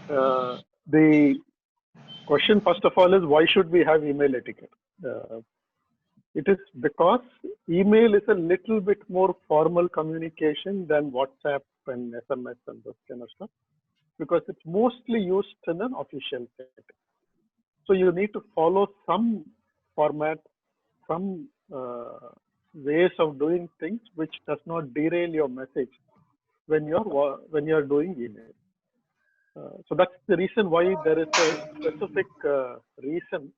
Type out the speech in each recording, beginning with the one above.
The question, first of all, is why should we have email etiquette? It is because email is a little bit more formal communication than WhatsApp and SMS and this kind of stuff, because it's mostly used in an official setting. So you need to follow some format, some ways of doing things which does not derail your message when you're doing email. So that's the reason why there is a specific reason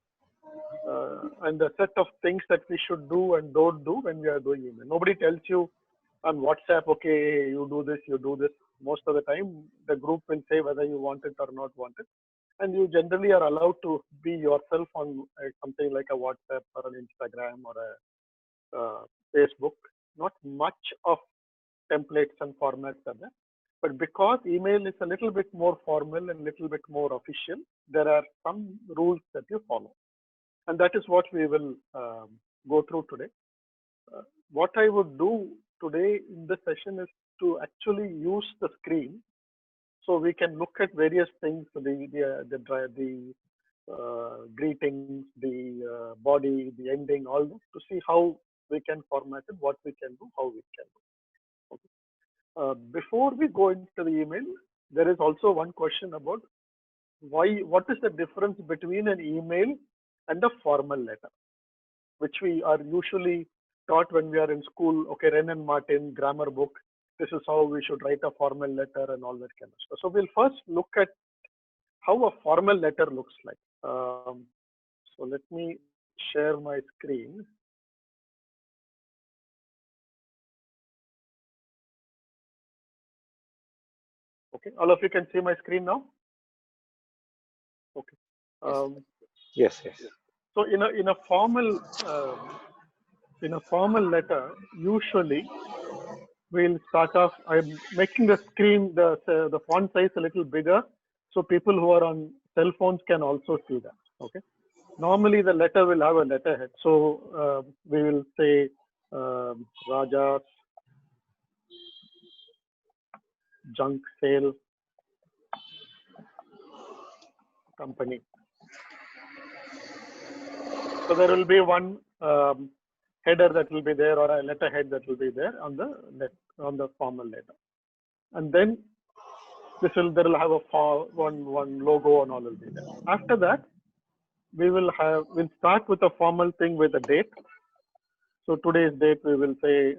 and a set of things that we should do and don't do when we are doing email. Nobody tells you on WhatsApp, okay, you do this, you do this. Most of the time, the group will say whether you want it or not want it. And you generally are allowed to be yourself on something like a WhatsApp or an Instagram or a Facebook. Not much of templates and formats are there. But because email is a little bit more formal and a little bit more official, there are some rules that you follow. And that is what we will go through today. What I would do today in this session is to actually use the screen so we can look at various things, the greetings, the body, the ending, all this, to see how we can format it, what we can do, how we can do. Okay. Before we go into the email, there is also one question about what is the difference between an email and a formal letter, which we are usually taught when we are in school. Okay, Wren and Martin grammar book, this is how we should write a formal letter and all that kind of stuff. So we'll first look at how a formal letter looks like. So let me share my screen. Okay, all of you can see my screen now? Okay. Yes. So in a formal letter, usually we'll start off. I'm making the screen, the font size a little bigger, so people who are on cell phones can also see that. Okay. Normally the letter will have a letterhead. So we will say Raja's Junk Sale Company. So there will be one header that will be there, or a letterhead that will be there on the formal letter, and then there will have one logo and all will be there. After that, we'll start with a formal thing with a date. So today's date we will say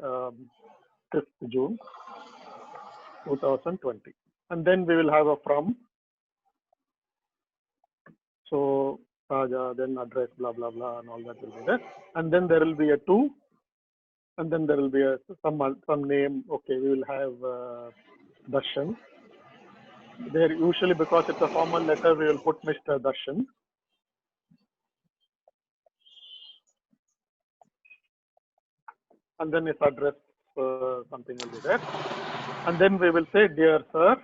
5th June 2020, and then we will have a from. So Raja, then address, blah blah blah, and all that will be there. And then there will be a to, and then there will be some name. Okay, we will have Darshan. There usually, because it's a formal letter, we will put Mr. Darshan. And then its address, something will be there. And then we will say, dear sir.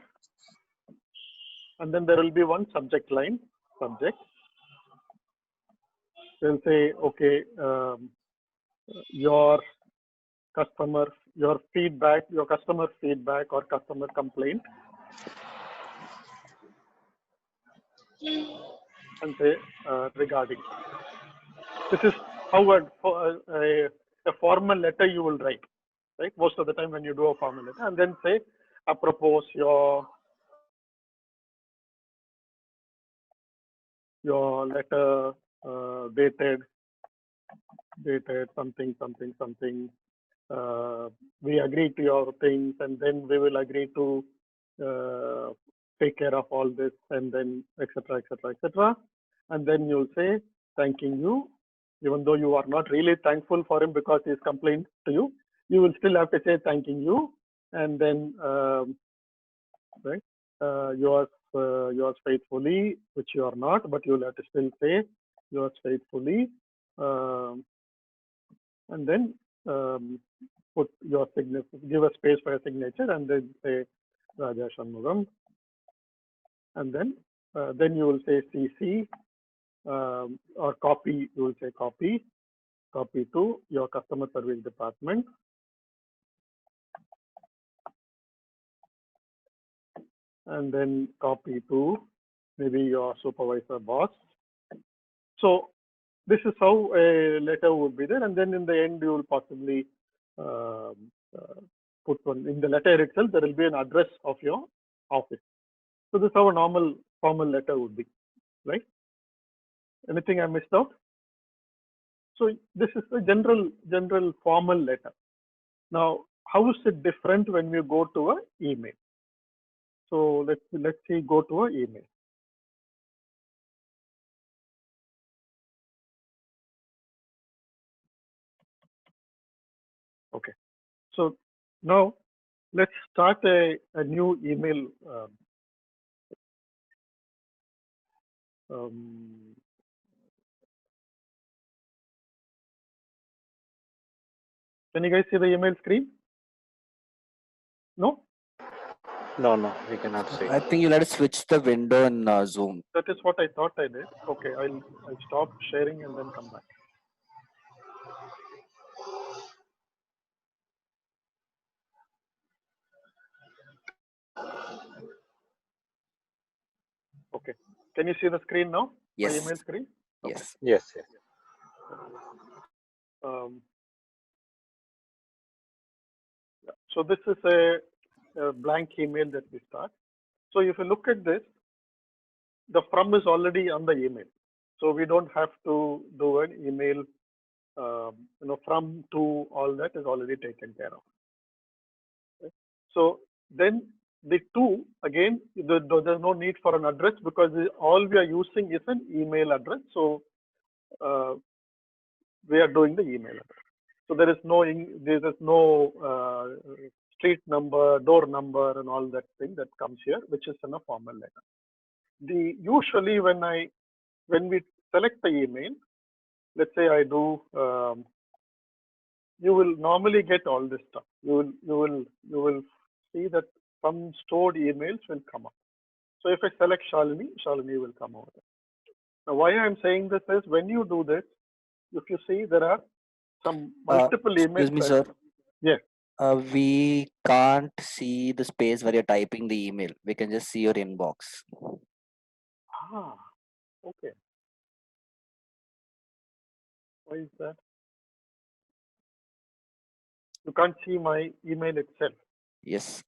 And then there will be one subject line, subject. We'll say, okay, your customer feedback or customer complaint, and say regarding. This is how a formal letter you will write, right? Most of the time when you do a formal letter, and then say, apropos your letter dated something. We agree to your things, and then we will agree to take care of all this, and then etc. And then you'll say thanking you, even though you are not really thankful for him because he's complained to you. You will still have to say thanking you, and then right, yours faithfully, which you are not, but you'll have to still say yours faithfully, and then put your signature, give a space for your signature, and then say Raja Shanmugam, and then you will say CC or copy. You will say copy to your customer service department, and then copy to maybe your supervisor, boss. So this is how a letter would be there, and then in the end you will possibly um, uh, put one in the letter itself. There will be an address of your office. So this is how a normal formal letter would be, right? Anything I missed out? So this is a general formal letter. Now, how is it different when we go to an email? So let's see, go to an email. Okay. So now let's start a new email. Um, can you guys see the email screen? No? No, we cannot see. I think you'll have to switch the window in Zoom. That is what I thought I did. Okay, I'll stop sharing and then come back. Okay. Can you see the screen now? Yes. My email screen? Okay. Yes. Yes. So this is a blank email that we start. So if you look at this, the from is already on the email. So we don't have to do an email, from to, all that is already taken care of. Okay. So then the to, again, there's no need for an address because all we are using is an email address. So we are doing the email address. So there is no street number, door number, and all that thing that comes here, which is in a formal letter. Usually when we select the email, let's say I do, you will normally get all this stuff. You will see that some stored emails will come up. So if I select Shalini, Shalini will come over there. Now, why I'm saying this is when you do this, if you see there are some multiple emails. Excuse me, sir. Yes. We can't see the space where you're typing the email. We can just see your inbox. Ah, okay. Why is that? You can't see my email itself. Yes.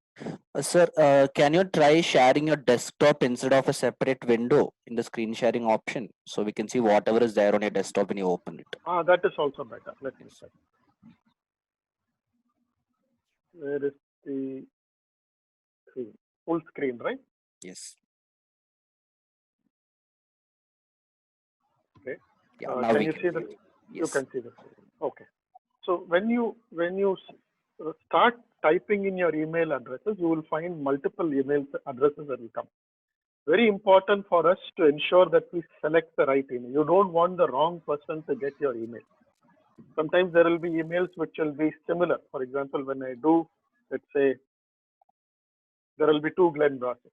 Sir, can you try sharing your desktop instead of a separate window in the screen sharing option so we can see whatever is there on your desktop when you open it? That is also better. Let me check. Where is the screen? Full screen, right? Yes. Okay. Yeah, now can we you can see the? Yes. You can see the screen. Okay. So when you start typing in your email addresses, you will find multiple email addresses that will come. Very important for us to ensure that we select the right email. You don't want the wrong person to get your email. Sometimes there will be emails which will be similar. For example, when I do, let's say, there will be two Glenn browsers,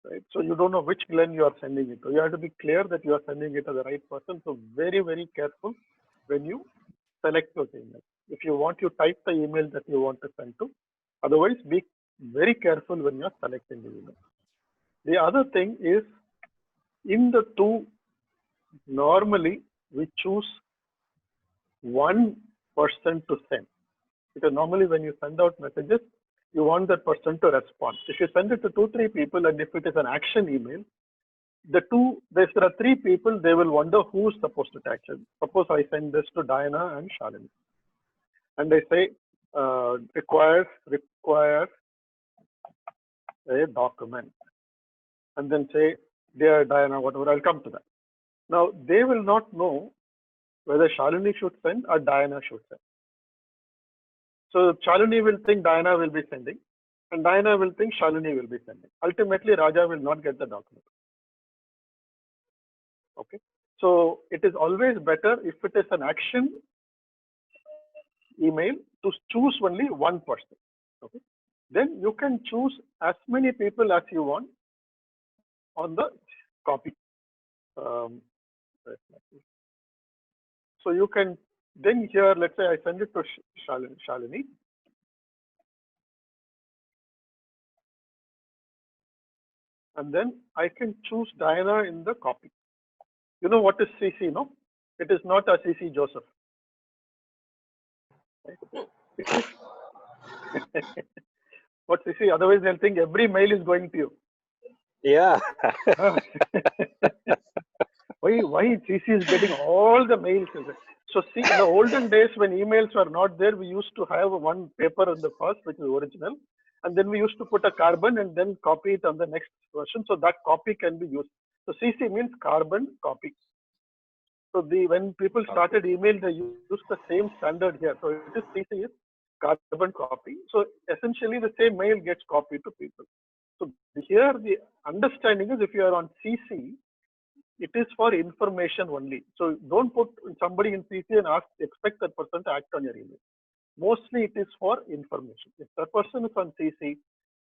right? So you don't know which Glenn you are sending it to. You have to be clear that you are sending it to the right person. So very, very careful when you select those emails. If you want, you type the email that you want to send to. Otherwise, be very careful when you're selecting the email. The other thing is, in the two, normally we choose one person to send. Because normally when you send out messages, you want that person to respond. If you send it to 2-3 people, and if it is an action email, there are 3 people, they will wonder who's supposed to action. Suppose I send this to Diana and Shalini, and I say requires a document, and then say, dear Diana, whatever, I'll come to that. Now they will not know whether Shalini should send or Diana should send. So Shalini will think Diana will be sending, and Diana will think Shalini will be sending. Ultimately, Raja will not get the document. Okay. So it is always better if it is an action email to choose only one person. Okay. Then you can choose as many people as you want on the copy. So you can then here, let's say I send it to Shalini. and then I can choose Diana in the copy. You know what is CC, no? It is not a CC Joseph. Right? It is what CC, otherwise they'll think every mail is going to you. Yeah. Why CC is getting all the mails? So see, in the olden days when emails were not there, we used to have one paper in the first, which is original, and then we used to put a carbon and then copy it on the next version, so that copy can be used. So CC means carbon copy. So when people started email, they used the same standard here. So it is CC is carbon copy. So essentially the same mail gets copied to people. So here the understanding is if you are on CC, it is for information only. So don't put somebody in CC and expect that person to act on your email. Mostly it is for information. If that person is on CC,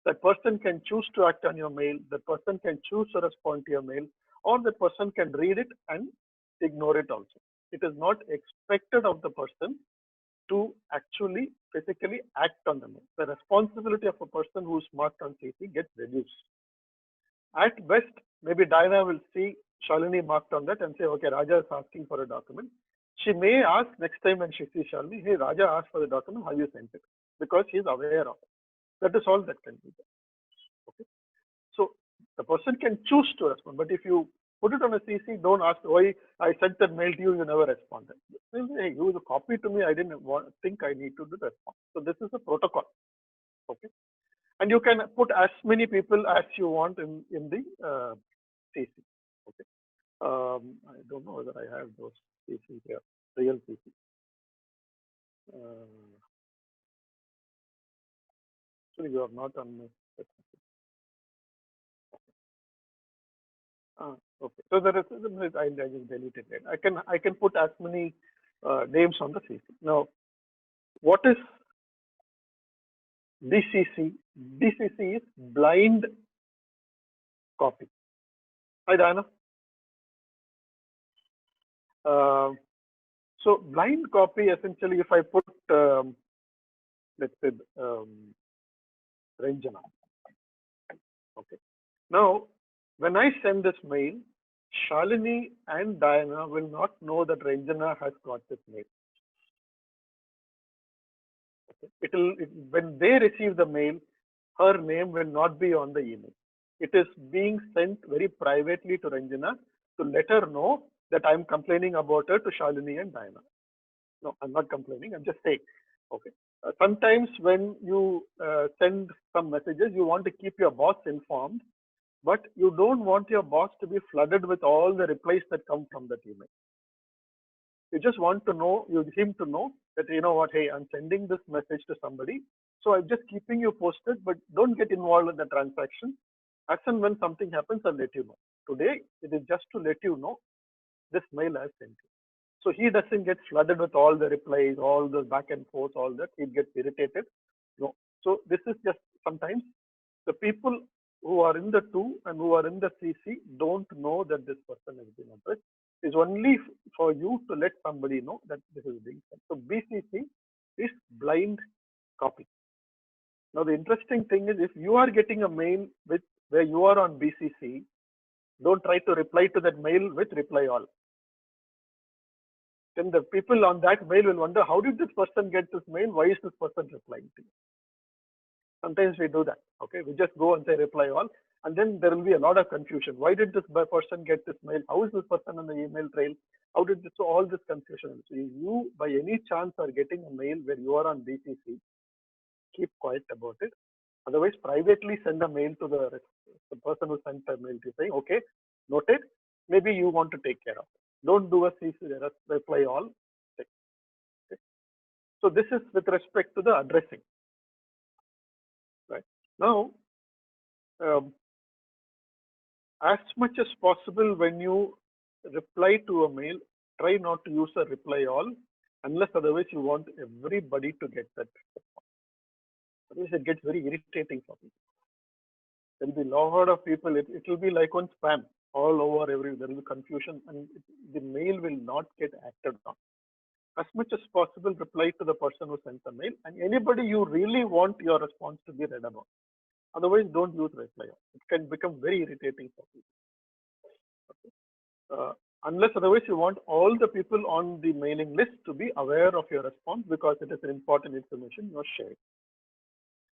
that person can choose to act on your mail, that person can choose to respond to your mail, or that person can read it and ignore it also. It is not expected of the person to actually physically act on the mail. The responsibility of a person who is marked on CC gets reduced. At best, maybe Diana will see Shalini marked on that and say, okay, Raja is asking for a document. She may ask next time when she sees Shalini, hey, Raja asked for the document, have you sent it? Because he is aware of it. That is all that can be done. Okay. So the person can choose to respond, but if you put it on a CC, don't ask why I sent that mail to you, you never responded. Hey, you the copy to me, I didn't think I need to do the response. So this is a protocol. Okay. And you can put as many people as you want in the CC. Okay. I don't know whether I have those CC here, real CC. Actually, you are not on my. Okay. So there is I just deleted it. I can put as many names on the CC. Now, what is BCC? BCC is blind copy. Hi, Diana. So blind copy essentially, if I put let's say Ranjana. Okay. Now, when I send this mail, Shalini and Diana will not know that Ranjana has got this mail. Okay. When they receive the mail, her name will not be on the email. It is being sent very privately to Ranjana to let her know that I'm complaining about her to Shalini and Diana. No, I'm not complaining. I'm just saying. Okay. Sometimes when you send some messages, you want to keep your boss informed, but you don't want your boss to be flooded with all the replies that come from that email. You just want to know, him to know that, you know what, hey, I'm sending this message to somebody. So I'm just keeping you posted, but don't get involved in the transaction. As and when something happens, I'll let you know. Today, it is just to let you know this mail I sent you. So he doesn't get flooded with all the replies, all the back and forth, all that. He gets irritated. No. So this is just sometimes the people who are in the two and who are in the CC don't know that this person has been addressed. It's only for you to let somebody know that this is being sent. So BCC is blind copy. Now the interesting thing is if you are getting a mail with where you are on BCC, don't try to reply to that mail with reply all. Then the people on that mail will wonder, how did this person get this mail? Why is this person replying to you? Sometimes we do that. Okay, we just go and say reply all, and then there will be a lot of confusion. Why did this person get this mail? How is this person on the email trail? How did this? So all this confusion. So you, by any chance, are getting a mail where you are on BCC, keep quiet about it. Otherwise, privately send a mail to the person who sent the mail to say, okay, noted. Maybe you want to take care of it. Don't do a CC reply all. Okay. So this is with respect to the addressing. Right now, as much as possible, when you reply to a mail, try not to use a reply all, unless otherwise you want everybody to get that. Otherwise, it gets very irritating for people. There will be a lot of people. It will be like one spam all over there will be confusion, and the mail will not get acted on. As much as possible, reply to the person who sent the mail, and anybody you really want your response to be read about. Otherwise, don't use reply all. It can become very irritating for people. Unless otherwise you want all the people on the mailing list to be aware of your response because it is an important information you're sharing.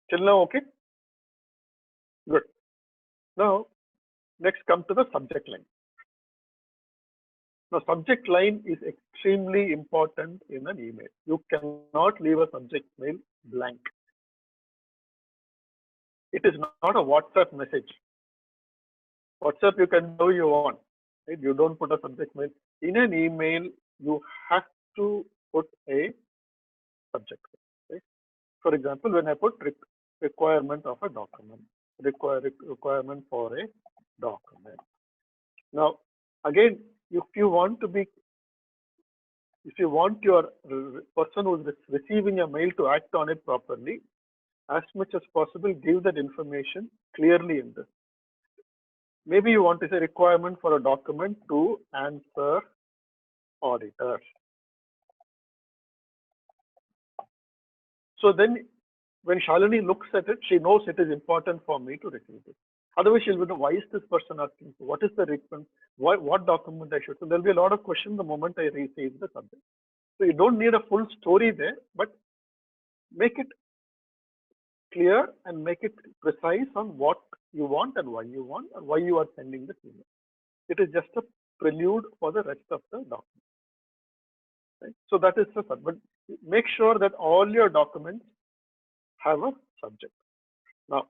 Till now, okay? Good. Now, next come to the subject line. Now, subject line is extremely important in an email. You cannot leave a subject mail blank. It is not a WhatsApp message. WhatsApp you can do you want. Right? You don't put a subject mail. In an email, you have to put a subject. Right? For example, when I put requirement of a document, requirement for a document. Now, again, if you want your person who is receiving a mail to act on it properly, as much as possible, give that information clearly in this. Maybe you want to say requirement for a document to answer auditors. So then when Shalini looks at it, she knows it is important for me to receive it. Otherwise, she'll know, why is this person asking for? What is the requirement? What document I should? So there'll be a lot of questions the moment I receive the subject. So you don't need a full story there, but make it clear and make it precise on what you want and why you want and why you are sending this email. It is just a prelude for the rest of the document. Right? So that is the subject. But make sure that all your documents have a subject. Now,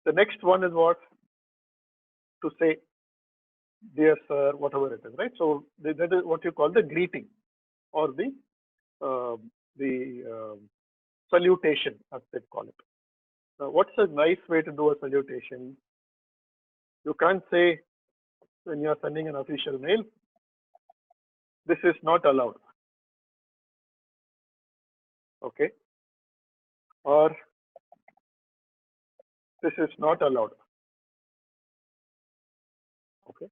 the next one is what? To say, dear sir, whatever it is, right? So that is what you call the greeting or the salutation, as they call it. Now, what's a nice way to do a salutation? You can't say when you are sending an official mail, this is not allowed. Okay. Or this is not allowed. Okay.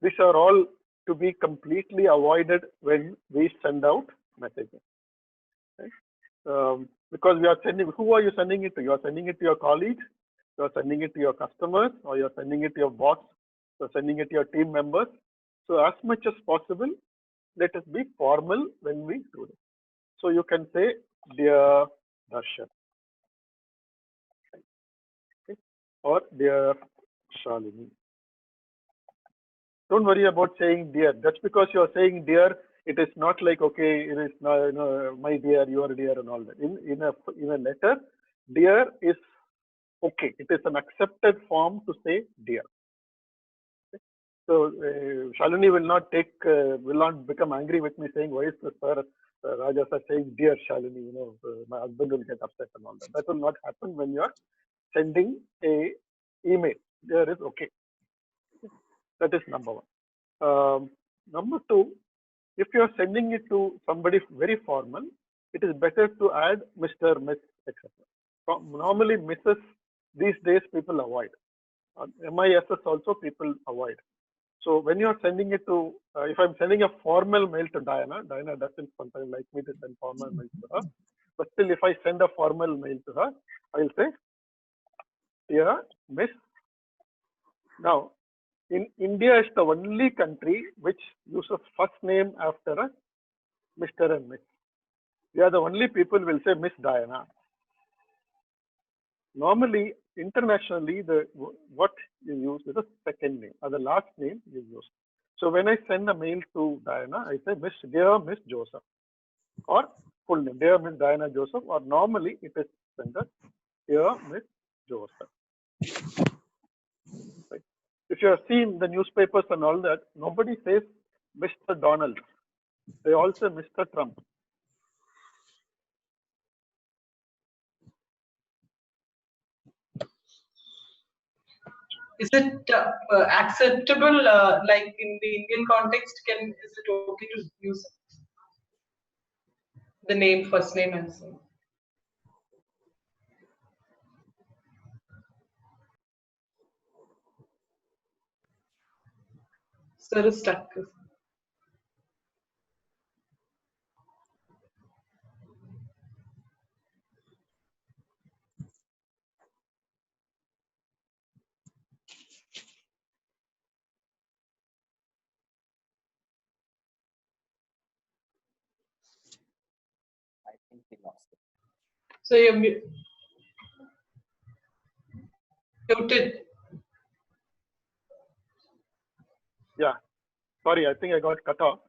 These are all to be completely avoided when we send out messages. Right? Because we are sending, who are you sending it to? You are sending it to your colleagues, you are sending it to your customers, or you are sending it to your boss, you are sending it to your team members. So as much as possible, let us be formal when we do this. So you can say, dear Darshan, okay, or dear Shalini. Don't worry about saying dear. Just because you are saying dear, it is not like, okay, it is not, you know, my dear, your dear, and all that. In a letter, dear is okay. It is an accepted form to say dear. Okay? So Shalini will not become angry with me saying, why is the sir Raja sir saying dear Shalini? You know, my husband will get upset and all that. That will not happen when you are sending a email. Dear is okay. That is number one. Number two, if you are sending it to somebody very formal, it is better to add Mr., Miss, etc. Normally, Mrs. these days people avoid. MISS also people avoid. So when you are sending it to, if I'm sending a formal mail to Diana doesn't sometimes like me to send formal mail to her. But still, if I send a formal mail to her, I'll say, dear Miss. Now, in India is the only country which uses first name after a Mr. and Miss. We are the only people will say Miss Diana. Normally, internationally, what you use is a second name or the last name you use. So when I send a mail to Diana, I say dear Miss Joseph, or full name, dear Miss Diana Joseph, or normally it is sent as dear Miss Joseph. Right. If you have seen the newspapers and all that, nobody says Mr. Donald. They all say Mr. Trump. Is it acceptable, like in the Indian context? Is it okay to use the name, first name, and so? Sir is stuck. So you're muted. Yeah, sorry, I think I got cut off.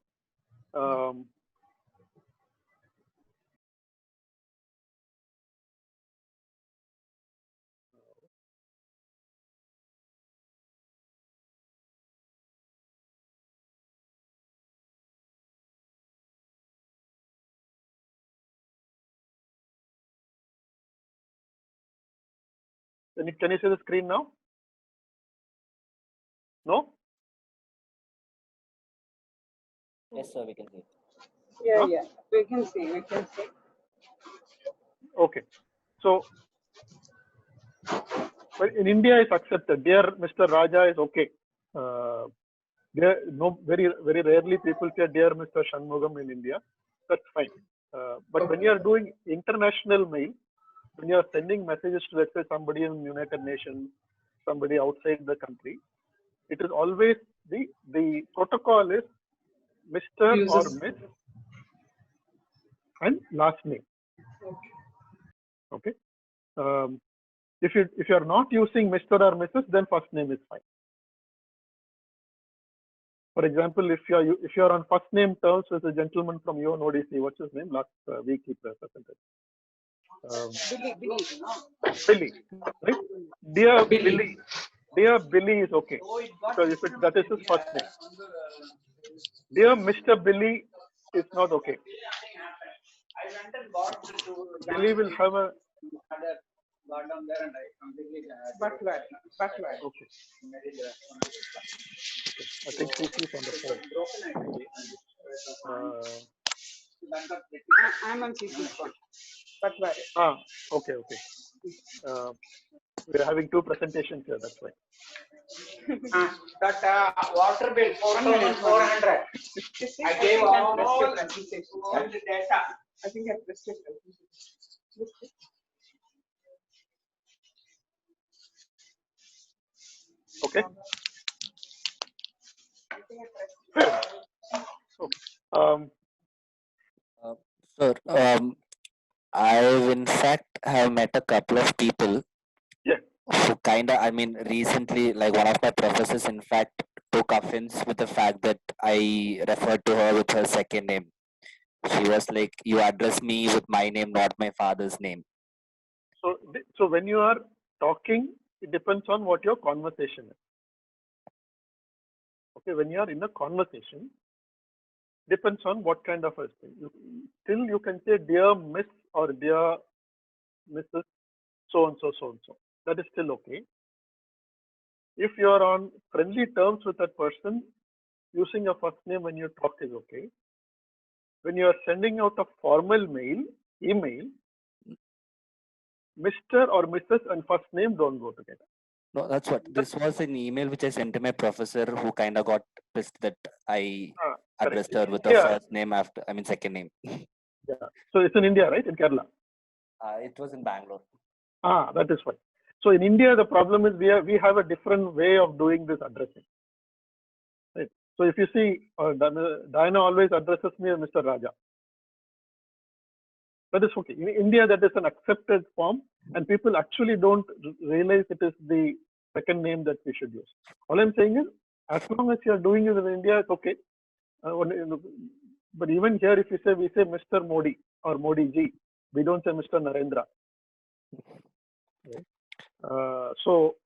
Can you see the screen now? No? Yes, sir, we can see. Yeah, Huh? yeah, we can see, we can see. Okay. So, well, in India, it's accepted. Dear Mr. Raja is okay. Very rarely people say Dear Mr. Shanmugam in India. That's fine. But when you are doing international mail, when you are sending messages to, let's say, somebody in United Nations, somebody outside the country, it is always the protocol is Mr. or Miss and last name. Okay. If you are not using Mr. or Mrs., then first name is fine. For example, if you are on first name terms with a gentleman from UNODC, what's his name? Last week he presented. Billy, right? Dear Billy. Dear Billy is okay because that is his first name. Dear Mr. Billy is not okay. Billy will have a. Butler. Okay. I think CC is on the phone. I'm on CC phone. Butler. Okay. We're having two presentations here, that's why. That water bill 4,400. I gave all the data. I think I pressed it. Okay. Sir, I've in fact have met a couple of people who recently, like one of my professors in fact took offense with the fact that I referred to her with her second name. She was like, you address me with my name, not my father's name. So when you are talking, it depends on what your conversation is. Okay, when you are in a conversation, depends on what kind of a thing. Still, you can say dear Miss or dear Mrs. So and so. That is still okay. If you are on friendly terms with that person, using a first name when you talk is okay. When you are sending out a formal email, Mr. or Mrs. and first name don't go together. No, that's what. This was an email which I sent to my professor who kind of got pissed that I addressed her with her first name second name. Yeah. So it's in India, right? In Kerala? It was in Bangalore. That is fine. So in India, the problem is we have a different way of doing this addressing. Right? So if you see, Diana always addresses me as Mr. Raja. That is okay. In India, that is an accepted form, and people actually don't realize it is the second name that we should use. All I'm saying is, as long as you are doing it in India, it's okay. But even here, if we say Mr. Modi or Modi ji, we don't say Mr. Narendra. Right? So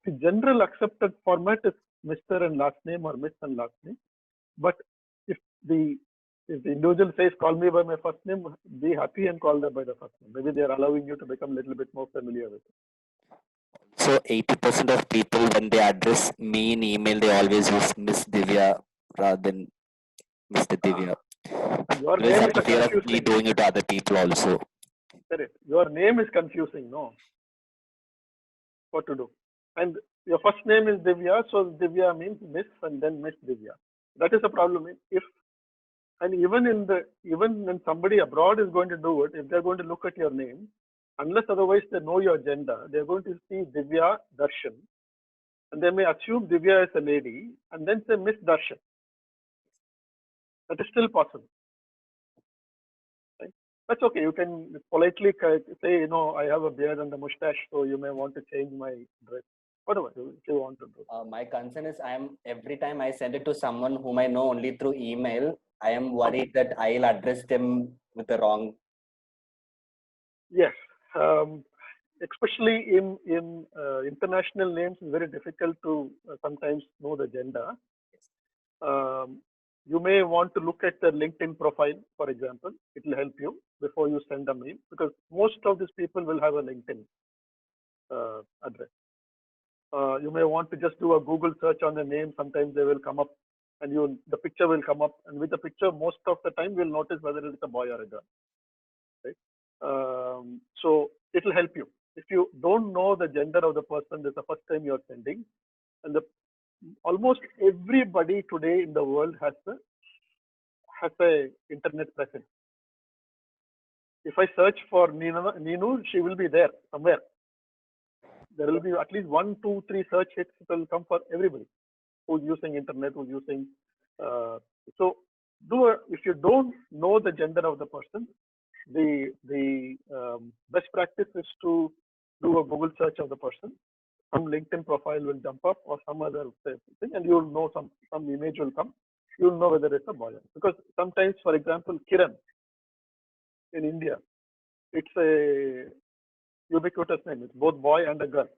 the general accepted format is Mr. and last name or Miss and last name. But if the individual says, call me by my first name, be happy and call them by the first name. Maybe they are allowing you to become a little bit more familiar with it. So 80% of people, when they address me in email, they always use Miss Divya rather than Mr. Divya. Your name is fear of me confusing. doing it to other people also. Correct. Your name is confusing, no? What to do? And your first name is Divya, so Divya means Miss and then Miss Divya. That is the problem. Even when somebody abroad is going to do it, if they're going to look at your name, unless otherwise they know your gender, they're going to see Divya Darshan, and they may assume Divya is a lady, and then say Miss Darshan. That is still possible. Right? That's okay. You can politely say, you know, I have a beard and a mustache, so you may want to change my dress. Whatever if you want to do. My concern is every time I send it to someone whom I know only through email, I am worried that I'll address them with the wrong. Yes. Especially in international names, it's very difficult to sometimes know the gender. You may want to look at the LinkedIn profile, for example. It will help you before you send a mail, because most of these people will have a LinkedIn address. You may want to just do a Google search on the name. Sometimes they will come up, and the picture will come up, and with the picture, most of the time you'll notice whether it's a boy or a girl. Right? So it will help you. If you don't know the gender of the person, this is the first time you're sending, and almost everybody today in the world has a internet presence. If I search for Neenu, she will be there somewhere. There will be at least 1, 2, 3 search hits will come for everybody who's using internet, who's using. So if you don't know the gender of the person, the best practice is to do a Google search of the person. Some LinkedIn profile will jump up or some other thing, and you'll know some image will come. You'll know whether it's a boy. Because sometimes, for example, Kiran in India, it's a ubiquitous name. It's both boy and a girl.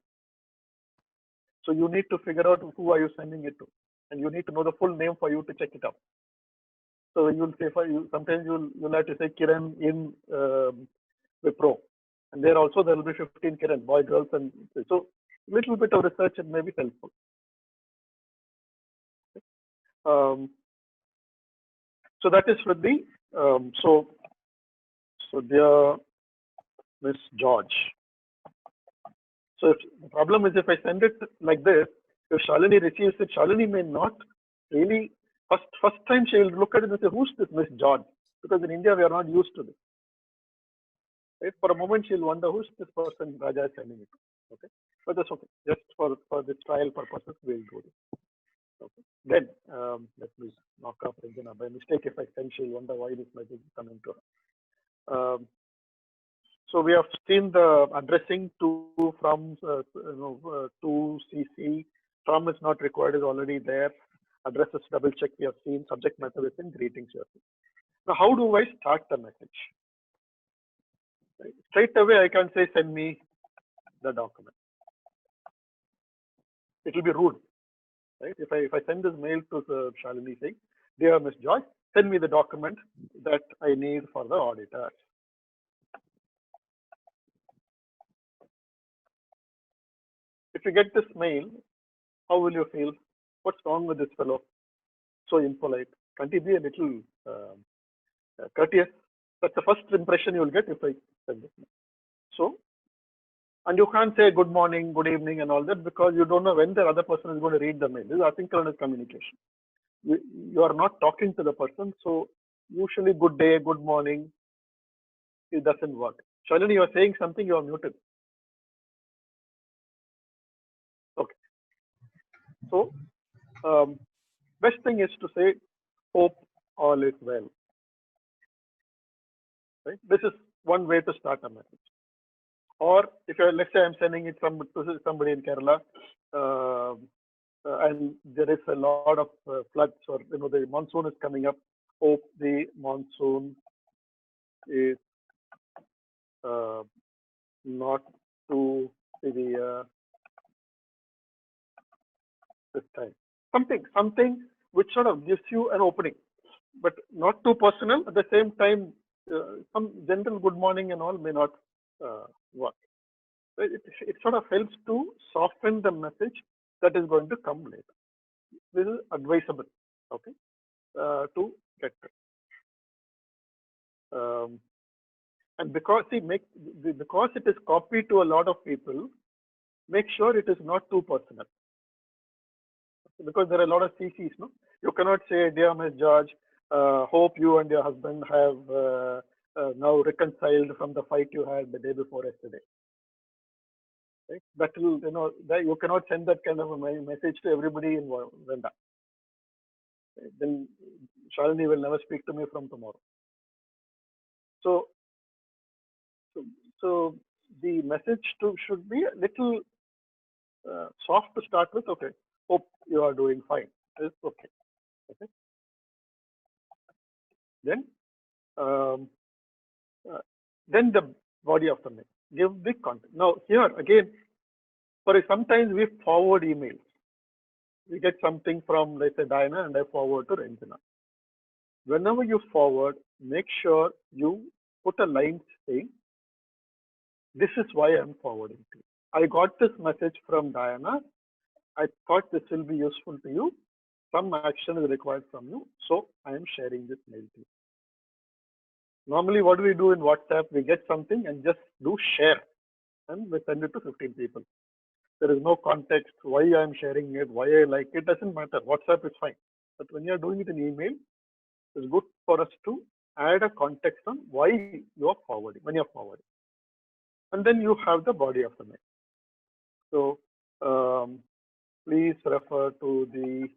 So you need to figure out who are you sending it to, and you need to know the full name for you to check it out. So you'll say sometimes you'll have to say Kiran in Wipro, and there will be 15 Kiran, boy, girls, and so a little bit of research may be helpful. So that is with the so dear Miss George. So the problem is if I send it like this, if Shalini receives it, Shalini may not really first time she will look at it and say, who's this Miss George? Because in India we are not used to this. Right? For a moment she'll wonder who's this person Raja is sending it to. Okay, but that's okay. Just for this trial purposes we'll do this. Okay. Then let me knock off Ranjana. By mistake, if I send, she'll wonder why this message is coming to her. So we have seen the addressing to from to CC. From is not required, is already there. Addresses double check, we have seen. Subject matter is in greetings, we have seen. Now how do I start the message? Right. Straight away I can say send me the document. It will be rude. Right? If I send this mail to Shalini saying, dear Miss Joy, send me the document that I need for the auditor. If you get this mail, how will you feel? What's wrong with this fellow? So impolite. Can't he be a little courteous? That's the first impression you will get if I send this mail. So, and you can't say good morning, good evening, and all that because you don't know when the other person is going to read the mail. This is asynchronous communication. You are not talking to the person, so usually good day, good morning, it doesn't work. Shalini, you are saying something, you are muted. Okay. So, best thing is to say, hope all is well. Right? This is one way to start a message. Or if let's say I'm sending it to somebody in Kerala, and there is a lot of floods, or the monsoon is coming up. Hope the monsoon is not too severe this time. Something which sort of gives you an opening, but not too personal. At the same time, some general good morning and all may not work. It sort of helps to soften the message that is going to come later. This is advisable, okay, to get it. And because because it is copied to a lot of people, make sure it is not too personal. Because there are a lot of CCs, no? You cannot say, dear Ms. George, hope you and your husband have now reconciled from the fight you had the day before yesterday. Right? That will, that you cannot send that kind of a message to everybody in Venda. Right? Then Shalini will never speak to me from tomorrow. So So the message should be a little soft to start with. Okay, hope you are doing fine. It's okay. Okay. Then the body of the mail. Give the content. Now here again, sometimes we forward emails. We get something from, let's say, Diana, and I forward to Ranjana. Whenever you forward, make sure you put a line saying, this is why I'm forwarding to you. I got this message from Diana. I thought this will be useful to you. Some action is required from you. So I am sharing this mail to you. Normally, what we do in WhatsApp, we get something and just do share. And we send it to 15 people. There is no context, why I am sharing it, why I like it, doesn't matter. WhatsApp is fine. But when you are doing it in email, it's good for us to add a context on why you are forwarding, when you are forwarding. And then you have the body of the mail. So please refer to the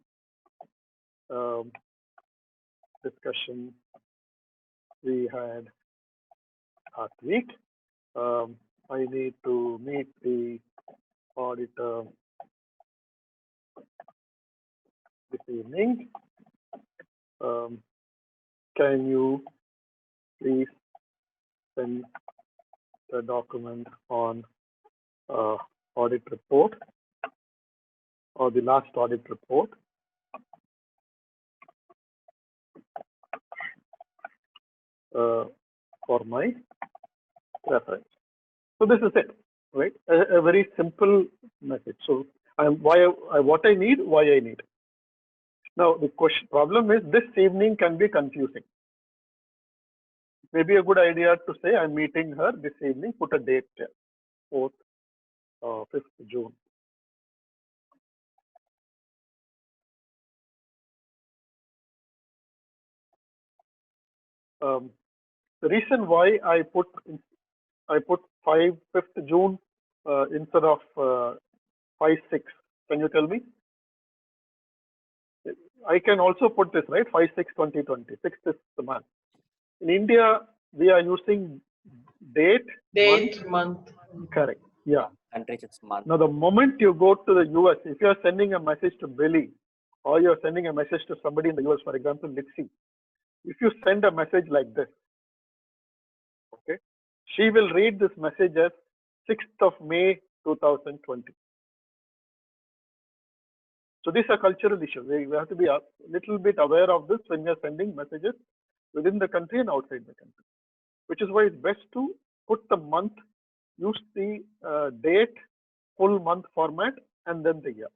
discussion we had last week. I need to meet the auditor this evening. Can you please send the document on audit report or the last audit report for my reference? So this is it, right? A very simple message. So what I need, why I need. Now the problem is this evening can be confusing. Maybe a good idea to say I'm meeting her this evening. Put a date there, 4th, 5th June. The reason why I put 5th June instead of 5/6. Can you tell me? I can also put this, right? 5/6/2020. 6th is the month. In India, we are using date, month. Correct. Yeah. Countries, it's month. Now, the moment you go to the US, if you are sending a message to Billy, or you're sending a message to somebody in the US, for example, Lixi, if you send a message like this, okay, she will read this message as 6th of May 2020. So these are cultural issues. We have to be a little bit aware of this when you're sending messages within the country and outside the country, which is why it's best to put the month, use the date, full month format, and then the year.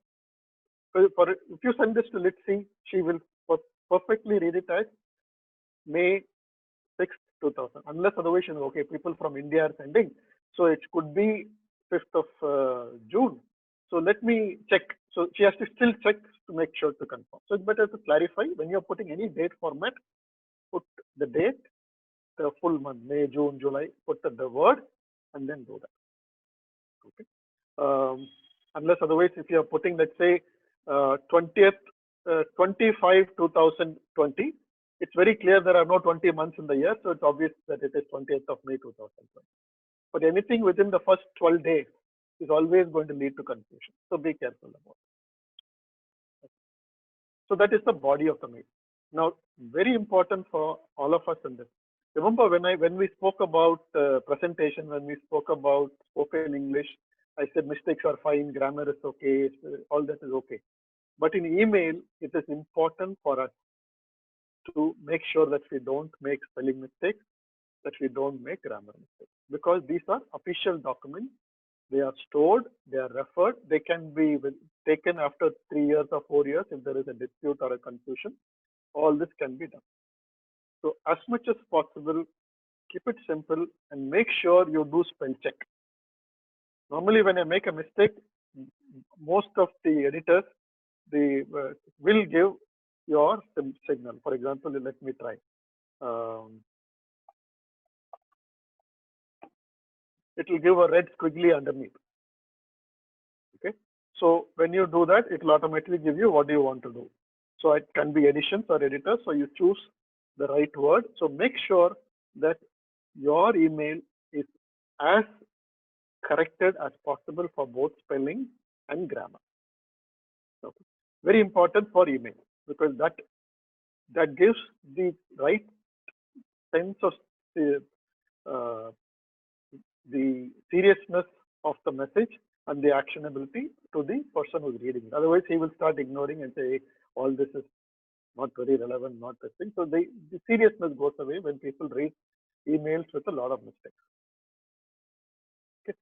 So if you send this to Litsi, she will perfectly read it as May 6th, 2000, unless otherwise, okay, people from India are sending. So it could be 5th of June. So let me check. So she has to still check to make sure to confirm. So it's better to clarify when you're putting any date format, put the date, the full month, May, June, July, put the word, and then do that. Okay. Unless otherwise, if you're putting, let's say, 25, 2020, it's very clear there are no 20 months in the year, so it's obvious that it is 20th of May 2020. But anything within the first 12 days is always going to lead to confusion. So be careful about it. So that is the body of the mail. Now, very important for all of us in this. Remember when we spoke about presentation, when we spoke about spoken English, I said mistakes are fine, grammar is okay, all that is okay. But in email, it is important for us to make sure that we don't make spelling mistakes, that we don't make grammar mistakes, because these are official documents. They are stored, they are referred, they can be taken after 3 years or 4 years if there is a dispute or a confusion. All this can be done. So as much as possible, keep it simple and make sure you do spell check. Normally, when I make a mistake, most of the editors will give your signal. For example, let me try. It will give a red squiggly underneath. Okay. So when you do that, it will automatically give you what do you want to do. So it can be additions or editors. So you choose the right word. So make sure that your email is as corrected as possible for both spelling and grammar. Okay. Very important for email, because that gives the right sense of uh, the seriousness of the message and the actionability to the person who's reading it. Otherwise, he will start ignoring and say, all this is not very relevant, not this thing. So the seriousness goes away when people read emails with a lot of mistakes. Okay.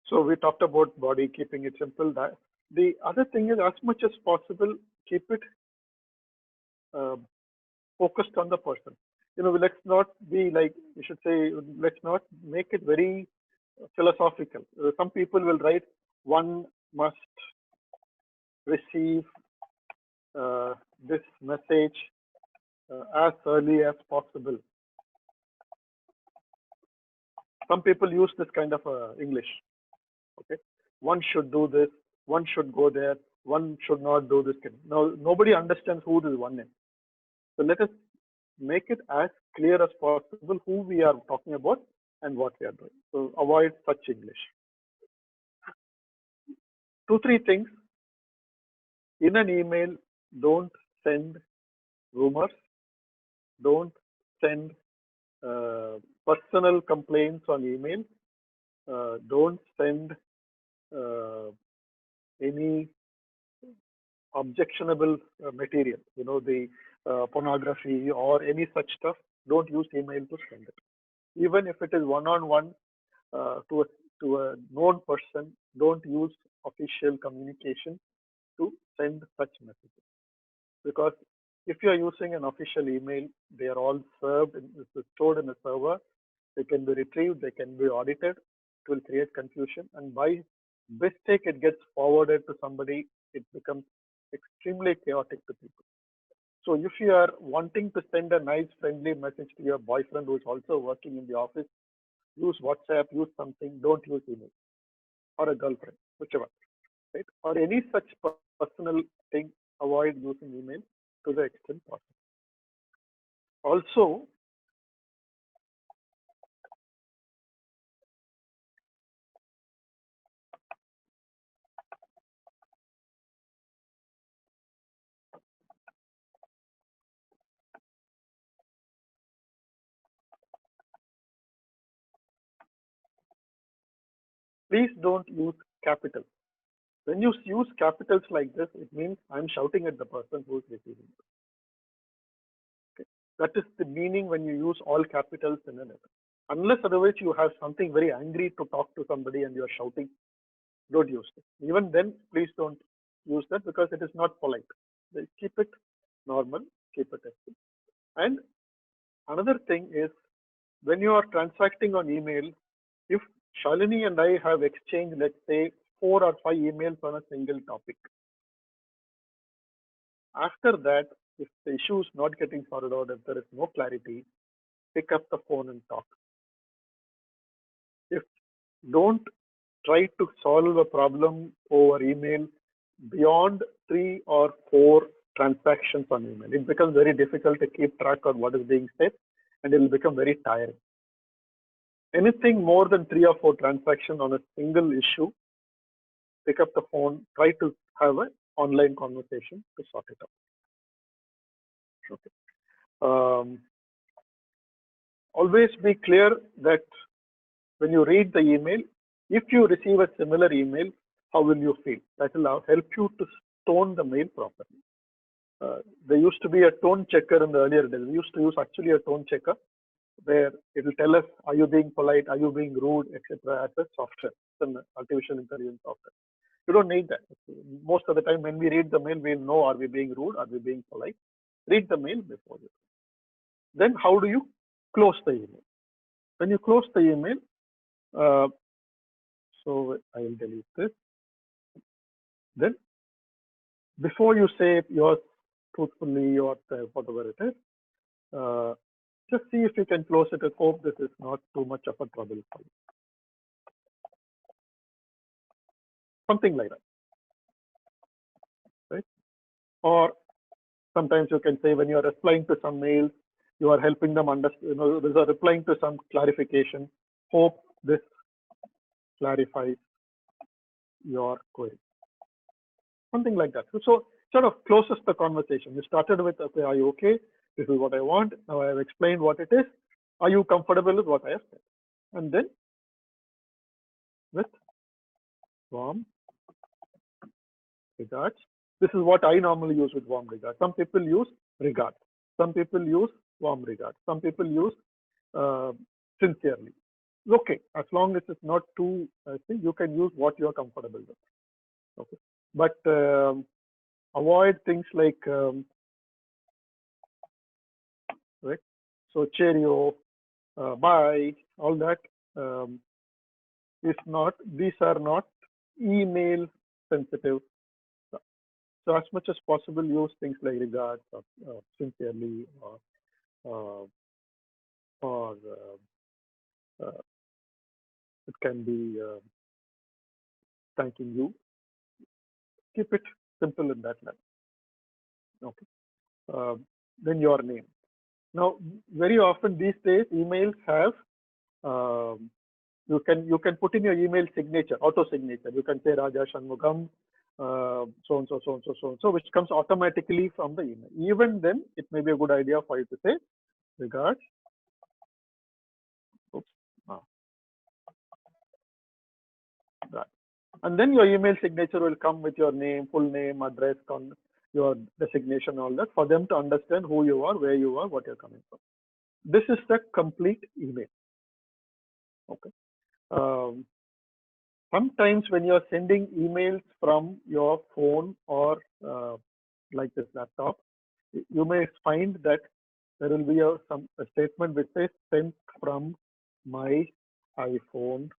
So we talked about body, keeping it simple. That the other thing is, as much as possible, keep it focused on the person. Let's not be like, we should say, let's not make it very philosophical. Some people will write, one must receive this message as early as possible. Some people use this kind of English. Okay, one should do this, one should go there, one should not do this. Now, nobody understands who this one is. So let us make it as clear as possible who we are talking about and what we are doing. So avoid such English. 2-3 things. In an email, don't send rumors. Don't send personal complaints on email. Don't send any objectionable material, the pornography or any such stuff. Don't use email to send it. Even if it is one-on-one to a known person, don't use official communication to send such messages. Because if you are using an official email, they are all stored in a server. They can be retrieved, they can be audited. It will create confusion, and by mistake it gets forwarded to somebody. It becomes extremely chaotic to people. So if you are wanting to send a nice friendly message to your boyfriend who is also working in the office, use WhatsApp, use something. Don't use email, or a girlfriend, whichever, right? Or any such personal thing. Avoid using email to the extent possible. Also, please don't use capitals. When you use capitals like this, it means I'm shouting at the person who is receiving it. Okay. That is the meaning when you use all capitals in a letter. Unless otherwise you have something very angry to talk to somebody and you are shouting, don't use it. Even then, please don't use that, because it is not polite. Keep it normal, keep it simple. And another thing is, when you are transacting on email, if Shalini and I have exchanged, let's say, 4 or 5 emails on a single topic, after that, if the issue is not getting sorted out, if there is no clarity, pick up the phone and talk. Don't try to solve a problem over email beyond 3 or 4 transactions on email. It becomes very difficult to keep track of what is being said, and it will become very tiring. Anything more than 3 or 4 transactions on a single issue, pick up the phone, try to have an online conversation to sort it out. Okay. Always be clear that when you read the email, if you receive a similar email, how will you feel? That will help you to tone the mail properly. There used to be a tone checker in the earlier days. We used to use actually a tone checker where it will tell us, are you being polite, are you being rude, etc. as a software, an artificial intelligence software. You don't need that. Most of the time when we read the mail, we'll know, are we being rude, are we being polite? Read the mail before you. Then how do you close the email? When you close the email, so I will delete this. Then before you say yours truthfully or whatever it is, just see if you can close it. I hope this is not too much of a trouble for you. Something like that, right? Or sometimes you can say, when you are replying to some mails, you are helping them understand, these are replying to some clarification. Hope this clarifies your query. Something like that. So sort of closes the conversation. You started with, okay, are you okay? This is what I want. Now I have explained what it is. Are you comfortable with what I have said? And then with warm regards. This is what I normally use with warm regards. Some people use regard. Some people use warm regards. Some people use sincerely. Okay, as long as it's not too, I think you can use what you're comfortable with. Okay, but avoid things like right. So cheerio, bye, all that is not. These are not email sensitive. So as much as possible, use things like regards, or sincerely, or it can be thanking you. Keep it simple in that level. Okay. Then your name. Now, very often these days, emails have you can put in your email signature, auto signature. You can say Raja Shanmugam, so and so, so and so, so and so, which comes automatically from the email. Even then, it may be a good idea for you to say regards. Oops. That. And then your email signature will come with your name, full name, address, your designation, all that, for them to understand who you are, where you are, what you're coming from. This is the complete email. Okay. Sometimes when you're sending emails from your phone or like this laptop, you may find that there will be a statement which says sent from my iPhone.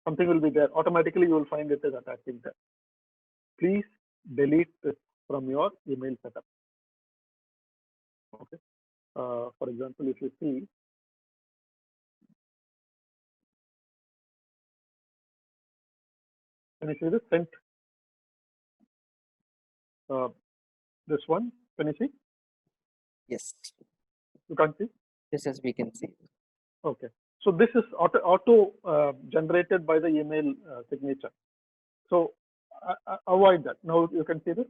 Something will be there. Automatically, you will find it is attaching there. Please delete this from your email setup. Okay. For example, if you see, can you see this sent? This one, can you see? Yes. You can't see? Yes, we can see. Okay. So this is auto generated by the email signature. So avoid that. Now you can see this.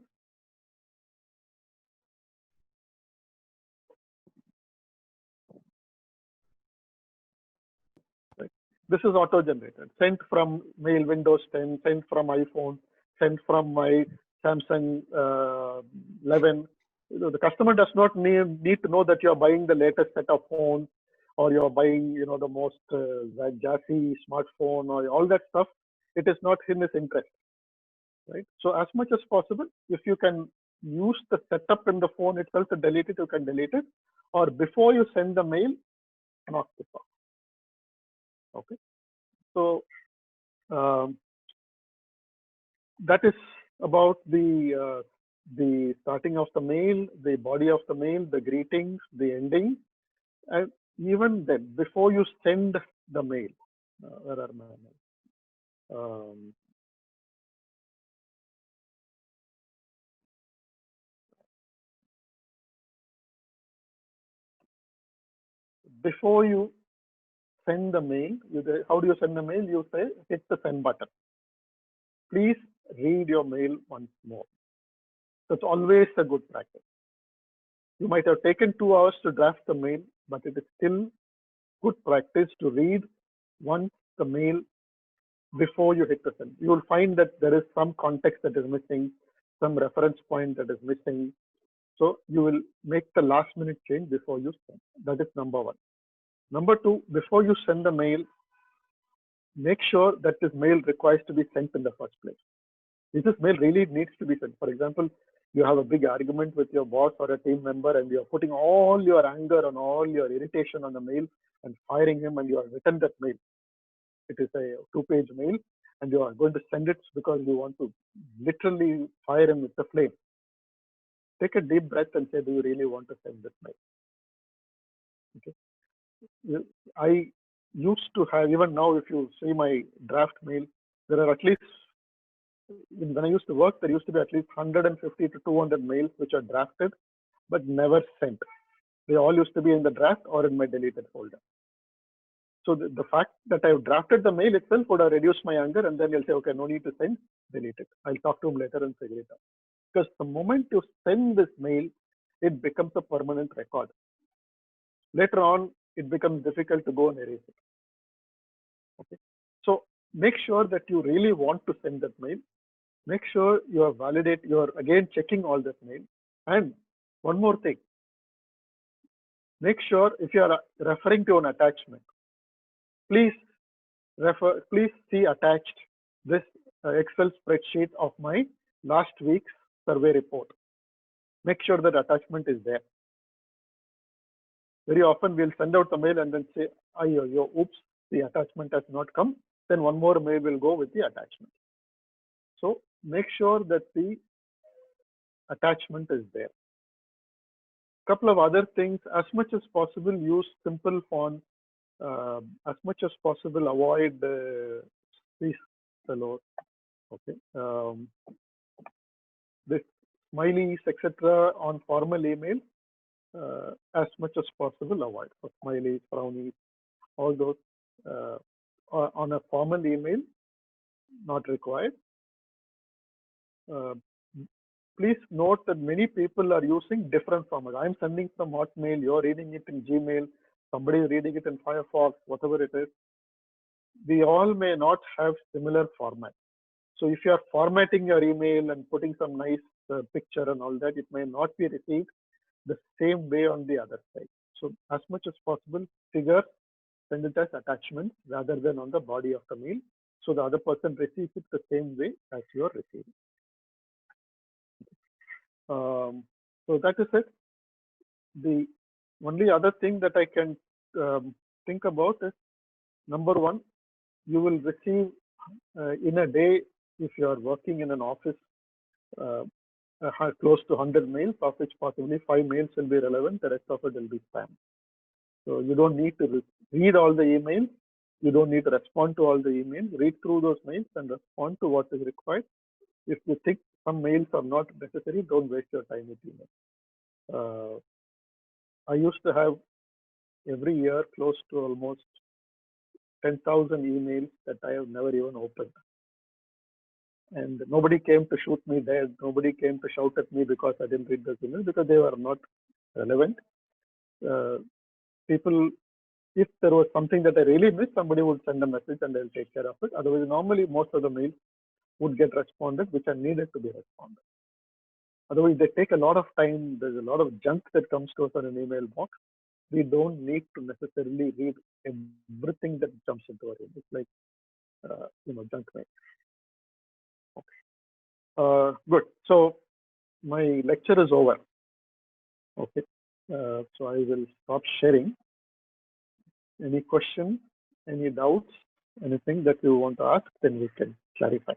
Right. This is auto generated. Sent from mail Windows 10, sent from iPhone, sent from my Samsung 11. The customer does not need to know that you are buying the latest set of phone, or you're buying, the most jazzy smartphone, or all that stuff. It is not in his interest, right? So as much as possible, if you can use the setup in the phone itself to delete it, you can delete it, or before you send the mail, knock this off. Okay. So that is about the starting of the mail, the body of the mail, the greetings, the ending, and even then, before you send the mail, where are my mails? Before you send the mail, how do you send the mail? You say hit the send button. Please read your mail once more. That's always a good practice. You might have taken 2 hours to draft the mail, but it is still good practice to read once the mail before you hit the send. You will find that there is some context that is missing, some reference point that is missing. So you will make the last minute change before you send. That is number one. Number two, before you send the mail, make sure that this mail requires to be sent in the first place. If this mail really needs to be sent, for example, you have a big argument with your boss or a team member, and you're putting all your anger and all your irritation on the mail and firing him, and you have written that mail. It is a 2-page mail, and you are going to send it because you want to literally fire him with the flame. Take a deep breath and say, do you really want to send this mail? Okay. I used to have, even now, if you see my draft mail, there are at least, when I used to work, there used to be at least 150 to 200 mails which are drafted but never sent. They all used to be in the draft or in my deleted folder. So the fact that I've drafted the mail itself would have reduced my anger, and then you'll say, okay, no need to send, delete it. I'll talk to him later and figure it out. Because the moment you send this mail, it becomes a permanent record. Later on, it becomes difficult to go and erase it. Okay. So make sure that you really want to send that mail. Make sure you are you're again checking all that mail. And one more thing, make sure if you are referring to an attachment, please see attached this Excel spreadsheet of my last week's survey report. Make sure that attachment is there. Very often we'll send out the mail and then say, oops, the attachment has not come. Then one more mail will go with the attachment. So make sure that the attachment is there. Couple of other things, as much as possible, use simple font. As much as possible, avoid these fellows. Okay. This smileys, etc. on formal email, as much as possible, avoid. So smileys, frownies, all those on a formal email, not required. Please note that many people are using different formats. I'm sending from Hotmail, you're reading it in Gmail, somebody is reading it in Firefox, whatever it is. We all may not have similar formats. So if you are formatting your email and putting some nice picture and all that, it may not be received the same way on the other side. So as much as possible, send it as attachments rather than on the body of the mail. So the other person receives it the same way as you are receiving. So that is it. The only other thing that I can think about is, number one, you will receive in a day, if you are working in an office, close to 100 mails, of which possibly 5 mails will be relevant, the rest of it will be spam. So you don't need to read all the emails. You don't need to respond to all the emails. Read through those mails and respond to what is required. If you think some mails are not necessary, don't waste your time with email. I used to have every year close to almost 10,000 emails that I have never even opened. And nobody came to shoot me dead. Nobody came to shout at me because I didn't read those emails, because they were not relevant. People, if there was something that I really missed, somebody would send a message and I'll take care of it. Otherwise, normally most of the mails would get responded, which are needed to be responded. Otherwise, they take a lot of time. There's a lot of junk that comes to us on an email box. We don't need to necessarily read everything that jumps into our email. It's like, junk mail. Okay. Good. So my lecture is over. Okay. So I will stop sharing. Any questions, any doubts, anything that you want to ask, then we can clarify.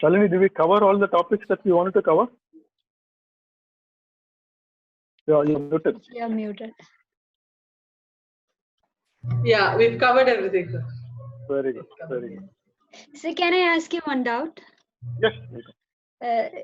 Shalini, did we cover all the topics that we wanted to cover? You're muted. You're muted. Yeah, we've covered everything, sir. Very good. Very good. So can I ask you one doubt? Yes.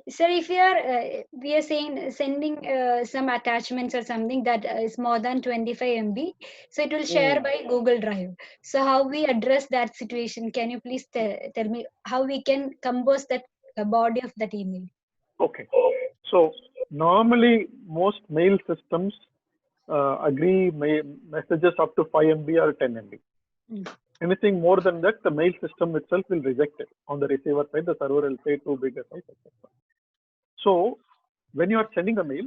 Sir, if we are saying sending some attachments or something that is more than 25 MB, so it will share by Google Drive. So how we address that situation? Can you please tell me how we can compose that body of that email? Okay. So normally most mail systems agree messages up to 5 MB or 10 MB. Anything more than that, the mail system itself will reject it. On the receiver side, the server will say too big a size, etc. So when you are sending a mail,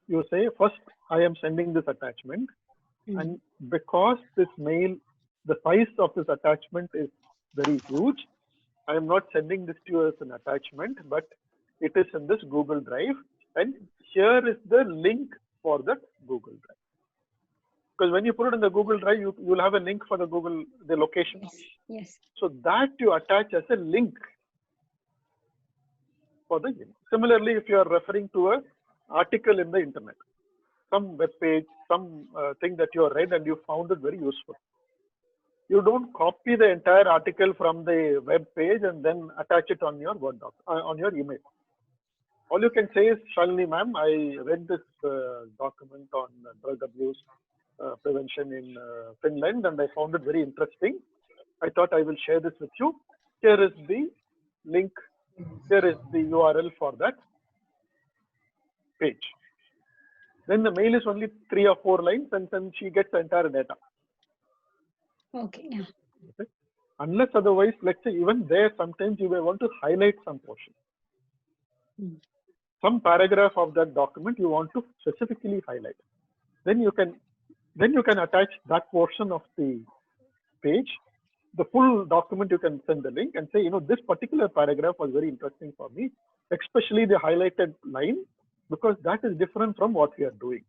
you say, first, I am sending this attachment. And because this mail, the size of this attachment is very huge, I am not sending this to you as an attachment, but it is in this Google Drive. And here is the link for that Google Drive. Because when you put it in the Google Drive, you will have a link for the location. Yes. So that you attach as a link for the email. Similarly, if you are referring to an article in the internet, some web page, some thing that you have read and you found it very useful. You don't copy the entire article from the web page and then attach it on your Word doc, on your email. All you can say is, Shalini ma'am, I read this document on drug abuse prevention in Finland and I found it very interesting. I thought I will share this with you. Here is the link. Here is the URL for that page. Then the mail is only 3 or 4 lines and then she gets the entire data. Okay. Yeah. Okay. Unless otherwise, let's say even there, sometimes you may want to highlight some portion. Some paragraph of that document you want to specifically highlight. Then you can attach that portion of the page. The full document you can send the link and say, this particular paragraph was very interesting for me, especially the highlighted line, because that is different from what we are doing.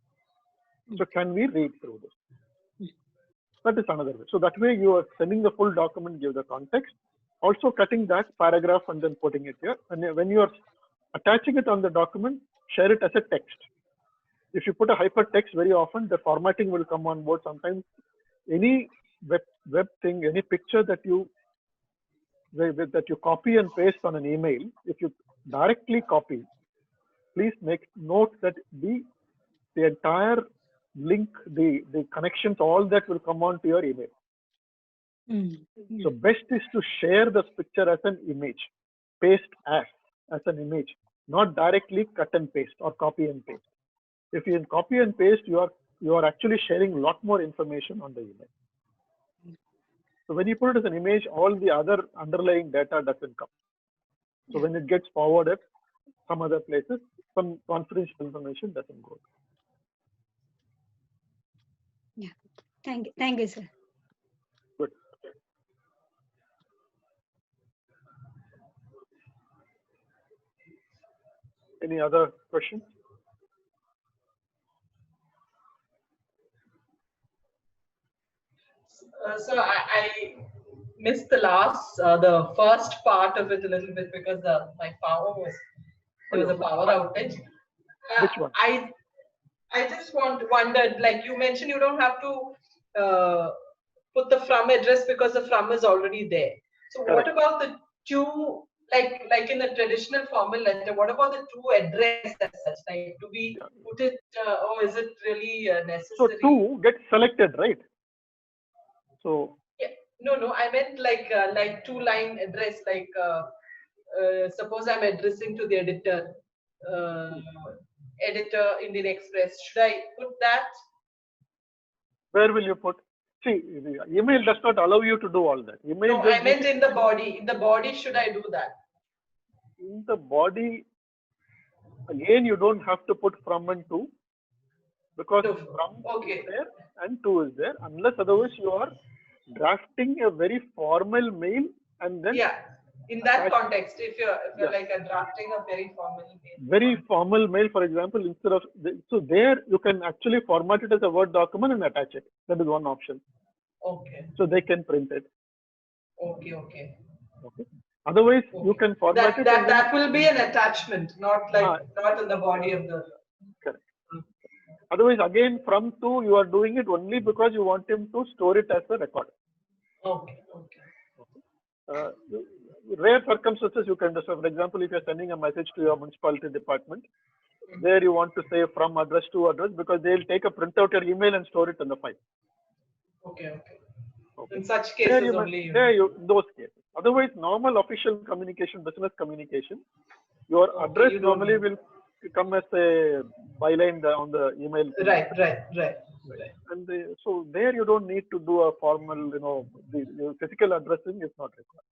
So can we read through this? That is another way. So that way you are sending the full document, give the context, also cutting that paragraph and then putting it here. And when you are attaching it on the document, share it as a text. If you put a hypertext, very often the formatting will come on board. Sometimes any web thing, any picture that you copy and paste on an email, if you directly copy, please make note that the entire link, the connections, all that will come on to your email. So best is to share this picture as an image, paste as an image, not directly cut and paste or copy and paste. If you copy and paste, you are actually sharing a lot more information on the email. So when you put it as an image, all the other underlying data doesn't come. So when it gets forwarded some other places, some confidential information doesn't go. Yeah. Thank you, sir. Good. Any other questions? So I missed the first part of it a little bit because there was a power outage. Which one? I just wondered, like you mentioned, you don't have to put the from address because the from is already there. So Correct. what about the to, like in a traditional formal letter, what about the to address as such? Like, do we put it, or is it really necessary? So to gets selected, right? So yeah, no, I meant like 2-line address, like suppose I'm addressing to the editor, Indian Express. Should I put that? where will you put? See, the email does not allow you to do all that. Email No, I meant in the body. In the body, should I do that? In the body, again, you don't have to put from and to, because No. from is there and to is there, unless otherwise you are drafting a very formal mail and then in that context, if you're like drafting a very formal mail. For example, instead of so there you can actually format it as a Word document and attach it. That is one option. Okay. So they can print it. Okay. Otherwise, you can format it. That will be an attachment, not in the body of the. Correct. Otherwise, again, from to, you are doing it only because you want him to store it as a record. Okay. Rare circumstances you can do. So, for example, if you're sending a message to your municipality department, there you want to say from address to address, because they'll take a print out your email and store it in the file. Okay. In such cases those cases. Otherwise, normal official communication, business communication, your address normally will come as a byline on the email. Right. And so there you don't need to do a formal, the physical addressing is not required.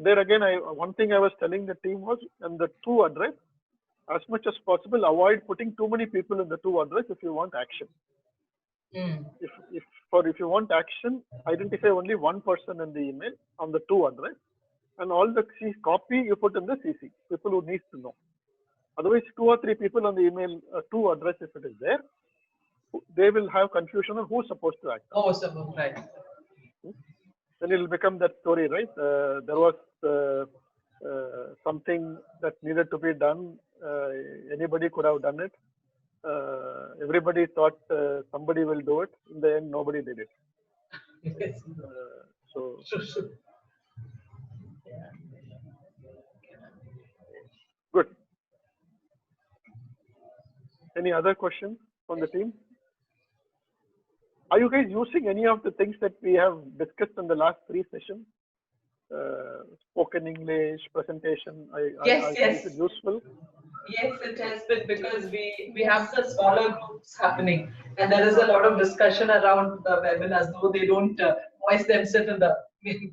There again, one thing I was telling the team was, and the to address, as much as possible, avoid putting too many people in the to address if you want action. If you want action, identify only one person in the email on the to address, and all the copy you put in the CC, people who need to know. Otherwise, 2 or 3 people on the email to address, if it is there, they will have confusion on who's supposed to act. Right. Then it will become that story, right? There was something that needed to be done Anybody could have done it. Everybody thought somebody will do it. In the end, nobody did it. Yes. So True. good. Any other questions from the team? Are you guys using any of the things that we have discussed in the last 3 sessions? Spoken English, presentation. Yes. Is it useful? Yes, it has been, because we have the smaller groups happening, and there is a lot of discussion around the webinars, though they don't voice themselves in the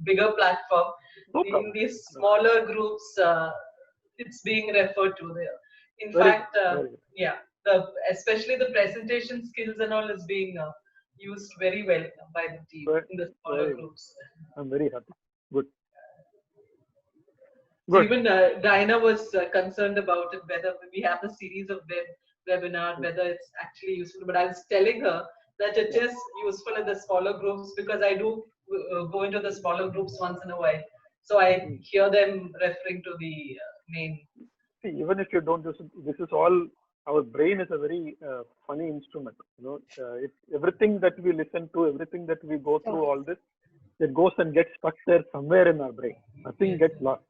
bigger platform. No In problem. these smaller groups, it's being referred to there. In Very fact, good, very good. yeah, especially the presentation skills and all is being used very well by the team in the smaller Very good. groups. I'm very happy. Good. So Good. even Diana was concerned about it, whether we have a series of webinar, whether it's actually useful. But I was telling her that it is useful in the smaller groups, because I do go into the smaller groups once in a while. So I hear them referring to the main. See, even if you don't use it, this is all, our brain is a very funny instrument. Everything that we listen to, everything that we go through, all this, it goes and gets stuck there somewhere in our brain. Nothing gets lost.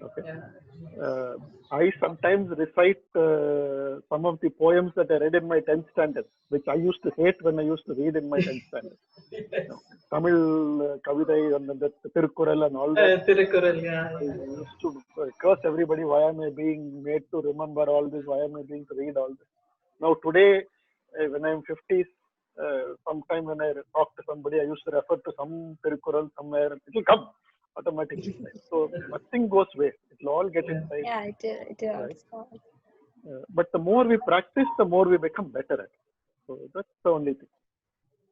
Okay. Yeah. I sometimes recite some of the poems that I read in my 10th standard, which I used to hate when I used to read in my 10th standard. Tamil Kavidai and the Tirukkural and all that. Tirukkural, yeah. I used to curse everybody. Why am I being made to remember all this? Why am I being to read all this? Now today, when I'm 50s, sometime when I talk to somebody, I used to refer to some Tirukkural somewhere. It will come automatically. So nothing goes waste. It will all get inside. Yeah, it right? But the more we practice, the more we become better at it. So that's the only thing.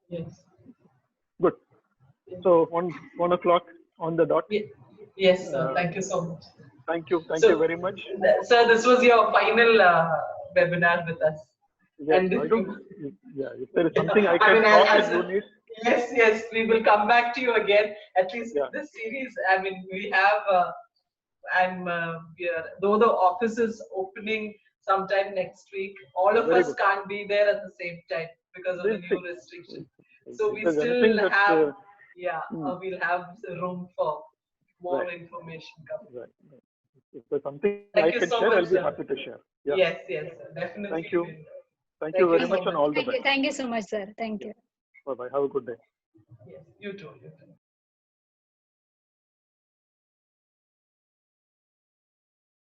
Yes. Good. So 1 o'clock on the dot. Yes, sir. Thank you so much. Thank you. Thank you very much. Sir, this was your final webinar with us. Yes, And if there is something I can talk and you need. Yes, we will come back to you again. At least this series, I mean, we have, though the office is opening sometime next week, all of us can't be there at the same time because of the new restrictions. So we still have, we'll have room for more information coming. Right. If there's something Thank I you can so share, much, I'll be sir. happy to share. Yes, definitely. Thank you. Thank you very much and all the best. Thank you so much, sir. Thank you. Bye-bye. Have a good day. Yes, you too.